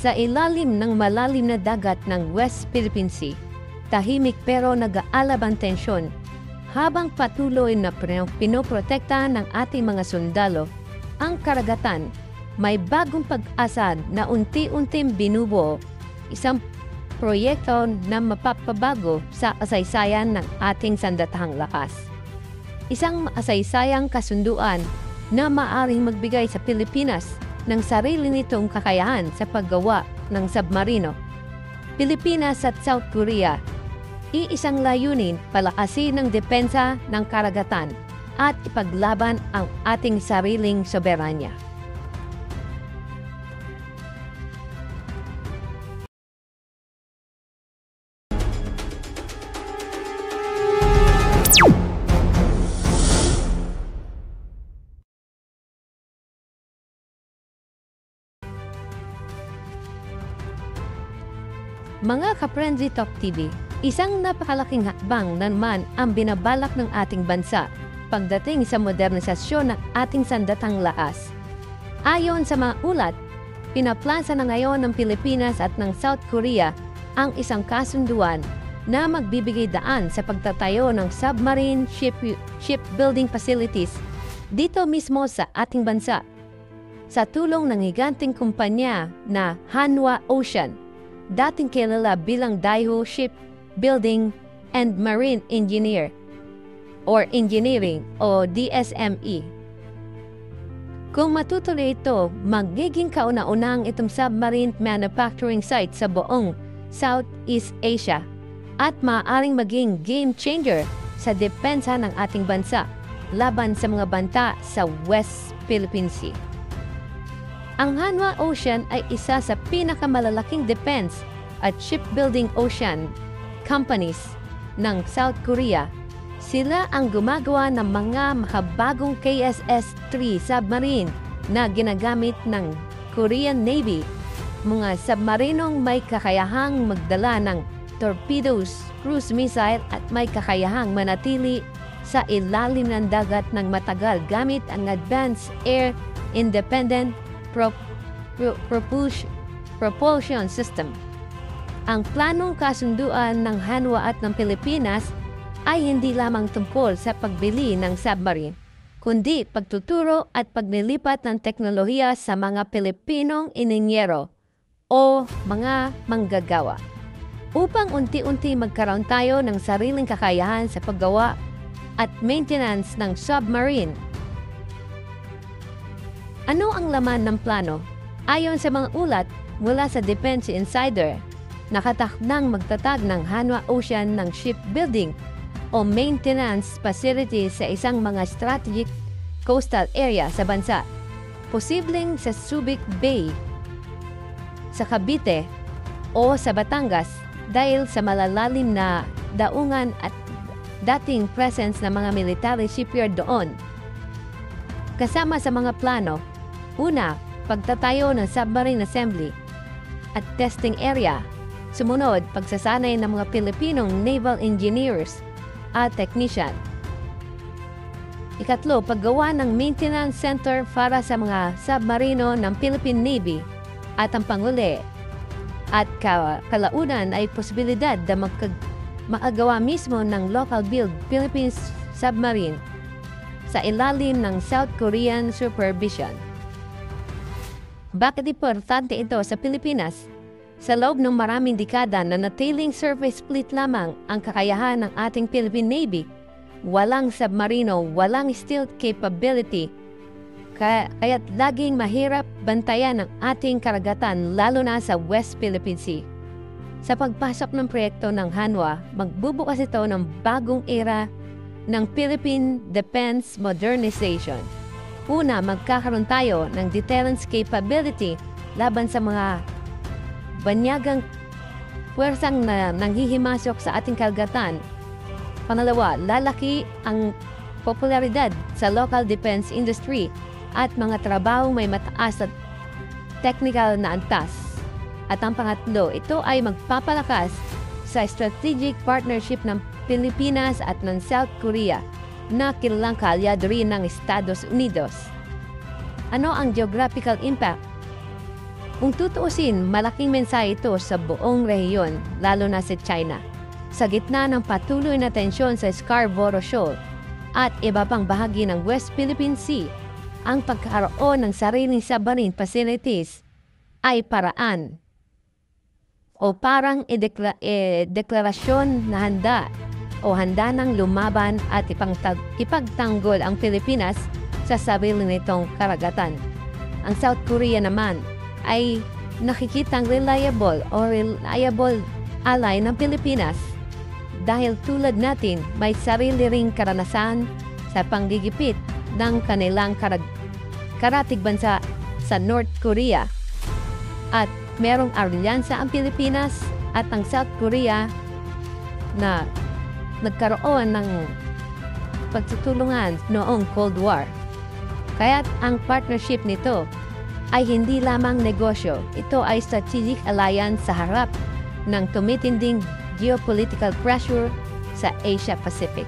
Sa ilalim ng malalim na dagat ng West Philippine Sea, tahimik pero nag-aalab ang tensyon. Habang patuloy na pinoprotektahan ng ating mga sundalo ang karagatan, may bagong pag-asa na unti-unting binubuo, isang proyekto na mapapabago sa kasaysayan ng ating sandatahang lakas. Isang masaysayang kasunduan na maaaring magbigay sa Pilipinas ng sarili nitong kakayahan sa paggawa ng submarino. Pilipinas at South Korea, iisang layunin, palakasin ng depensa ng karagatan at ipaglaban ang ating sariling soberanya. Mga ka-Friendly Talk TV, isang napakalaking hakbang naman ang binabalak ng ating bansa pagdating sa modernisasyon ng ating sandatang lakas. Ayon sa mga ulat, pinaplansa na ngayon ng Pilipinas at ng South Korea ang isang kasunduan na magbibigay daan sa pagtatayo ng submarine shipbuilding facilities dito mismo sa ating bansa. Sa tulong ng higanting kumpanya na Hanwha Ocean, dating kilala bilang Daewoo Shipbuilding and Marine Engineering o DSME. Kung matutuloy ito, magiging kauna-unahang itong submarine manufacturing site sa buong Southeast Asia at maaaring maging game changer sa depensa ng ating bansa laban sa mga banta sa West Philippine Sea. Ang Hanwha Ocean ay isa sa pinakamalalaking defense at shipbuilding ocean companies ng South Korea. Sila ang gumagawa ng mga makabagong KSS-3 submarine na ginagamit ng Korean Navy, mga submarinong may kakayahang magdala ng torpedoes, cruise missile at may kakayahang manatili sa ilalim ng dagat ng matagal gamit ang Advanced Air Independent Propulsion System. Ang planong kasunduan ng Hanwha at ng Pilipinas ay hindi lamang tungkol sa pagbili ng submarine, kundi pagtuturo at paglilipat ng teknolohiya sa mga Pilipinong inyero o mga manggagawa, upang unti-unti magkaroon tayo ng sariling kakayahan sa paggawa at maintenance ng submarine. Ano ang laman ng plano? Ayon sa mga ulat mula sa Defense Insider, nakatakdang magtatag ng Hanwha Ocean ng shipbuilding o maintenance facility sa isang mga strategic coastal area sa bansa, posibleng sa Subic Bay, sa Cavite o sa Batangas dahil sa malalalim na daungan at dating presence ng mga military shipyard doon. Kasama sa mga plano, una, pagtatayo ng submarine assembly at testing area. Sumunod, pagsasanay ng mga Pilipinong naval engineers at technician. Ikatlo, paggawa ng maintenance center para sa mga submarino ng Philippine Navy. At ang panghuli at kalaunan ay posibilidad na makagawa mismo ng local build Philippine submarine sa ilalim ng South Korean supervision. Bakit importante ito sa Pilipinas? Sa loob ng maraming dekada na natiling surface fleet lamang ang kakayahan ng ating Philippine Navy, walang submarino, walang stealth capability, kaya't laging mahirap bantayan ang ating karagatan lalo na sa West Philippine Sea. Sa pagpasok ng proyekto ng Hanwha, magbubukas ito ng bagong era ng Philippine Defense Modernization. Una, magkakaroon tayo ng deterrence capability laban sa mga banyagang puwersang na nanghihimasok sa ating karagatan. Pangalawa, lalaki ang popularidad sa local defense industry at mga trabaho may mataas at technical na antas. At ang pangatlo, ito ay magpapalakas sa strategic partnership ng Pilipinas at ng South Korea na kilalang kaalyado rin ng Estados Unidos. Ano ang geographical impact? Kung tutuusin, malaking mensahe ito sa buong rehiyon, lalo na sa China. Sa gitna ng patuloy na tensyon sa Scarborough Shoal at iba pang bahagi ng West Philippine Sea, ang pagkakaroon ng sariling submarine facilities ay paraan o parang deklarasyon na handa ng lumaban at ipagtanggol ang Pilipinas sa sarili nitong karagatan. Ang South Korea naman ay nakikitang reliable ally ng Pilipinas dahil tulad natin may sarili ring karanasan sa panggigipit ng kanilang karatig bansa sa North Korea at merong alyansa ang Pilipinas at ang South Korea na nagkaroon ng pagtutulungan noong Cold War. Kaya't ang partnership nito ay hindi lamang negosyo, ito ay strategic alliance sa harap ng tumitinding geopolitical pressure sa Asia Pacific.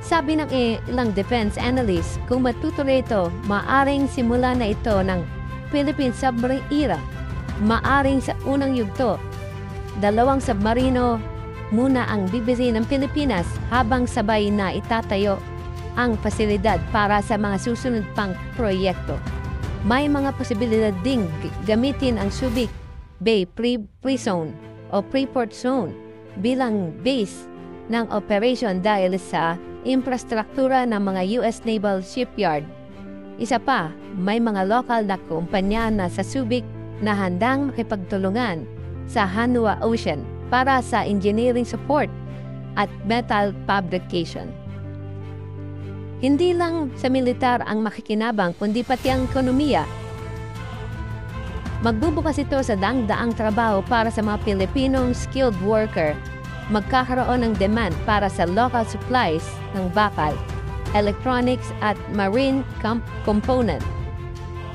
Sabi ng ilang defense analysts, kung matutuloy ito, maaring simula na ito ng Philippine submarine era. Maaring sa unang yugto, 2 submarino muna ang bibilihin ng Pilipinas habang sabay na itatayo ang pasilidad para sa mga susunod pang proyekto. May mga posibilidad ding gamitin ang Subic Bay Pre-Zone o Pre-Port Zone bilang base ng operation dahil sa infrastruktura ng mga US Naval Shipyard. Isa pa, may mga lokal na kumpanya na sa Subic na handang makipagtulungan sa Hanwha Ocean para sa engineering support at metal fabrication. Hindi lang sa militar ang makikinabang kundi pati ang ekonomiya. Magbubukas ito sa daang trabaho para sa mga Pilipinong skilled worker. Magkakaroon ng demand para sa local supplies ng bakal, electronics at marine component.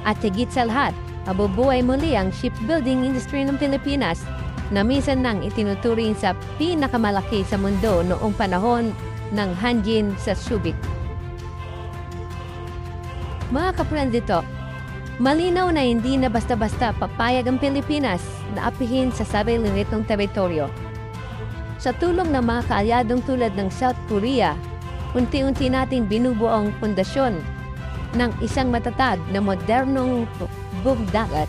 At higit sa lahat, mabubuhay muli ang shipbuilding industry ng Pilipinas na minsan nang itinuturing sa pinakamalaki sa mundo noong panahon ng Hanjin sa Subic. Mga kapatid dito, malinaw na hindi na basta-basta papayag ang Pilipinas na apihin sa sarili nitong teritoryo. Sa tulong ng mga kaalyadong tulad ng South Korea, unti-unti nating binubuo ang pundasyon ng isang matatag na modernong bugdagat,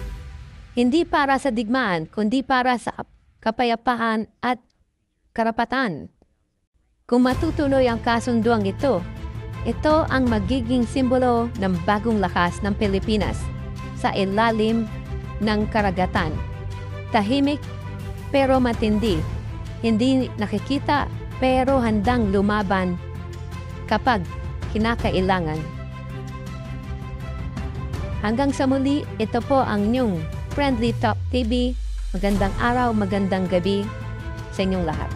hindi para sa digmaan, kundi para sa kapayapaan at karapatan. Kung matutuloy ang kasunduang ito ang magiging simbolo ng bagong lakas ng Pilipinas sa ilalim ng karagatan. Tahimik pero matindi, hindi nakikita pero handang lumaban kapag kinakailangan. Hanggang sa muli, ito po ang inyong Friendly Talk TV. Magandang araw, magandang gabi sa inyong lahat.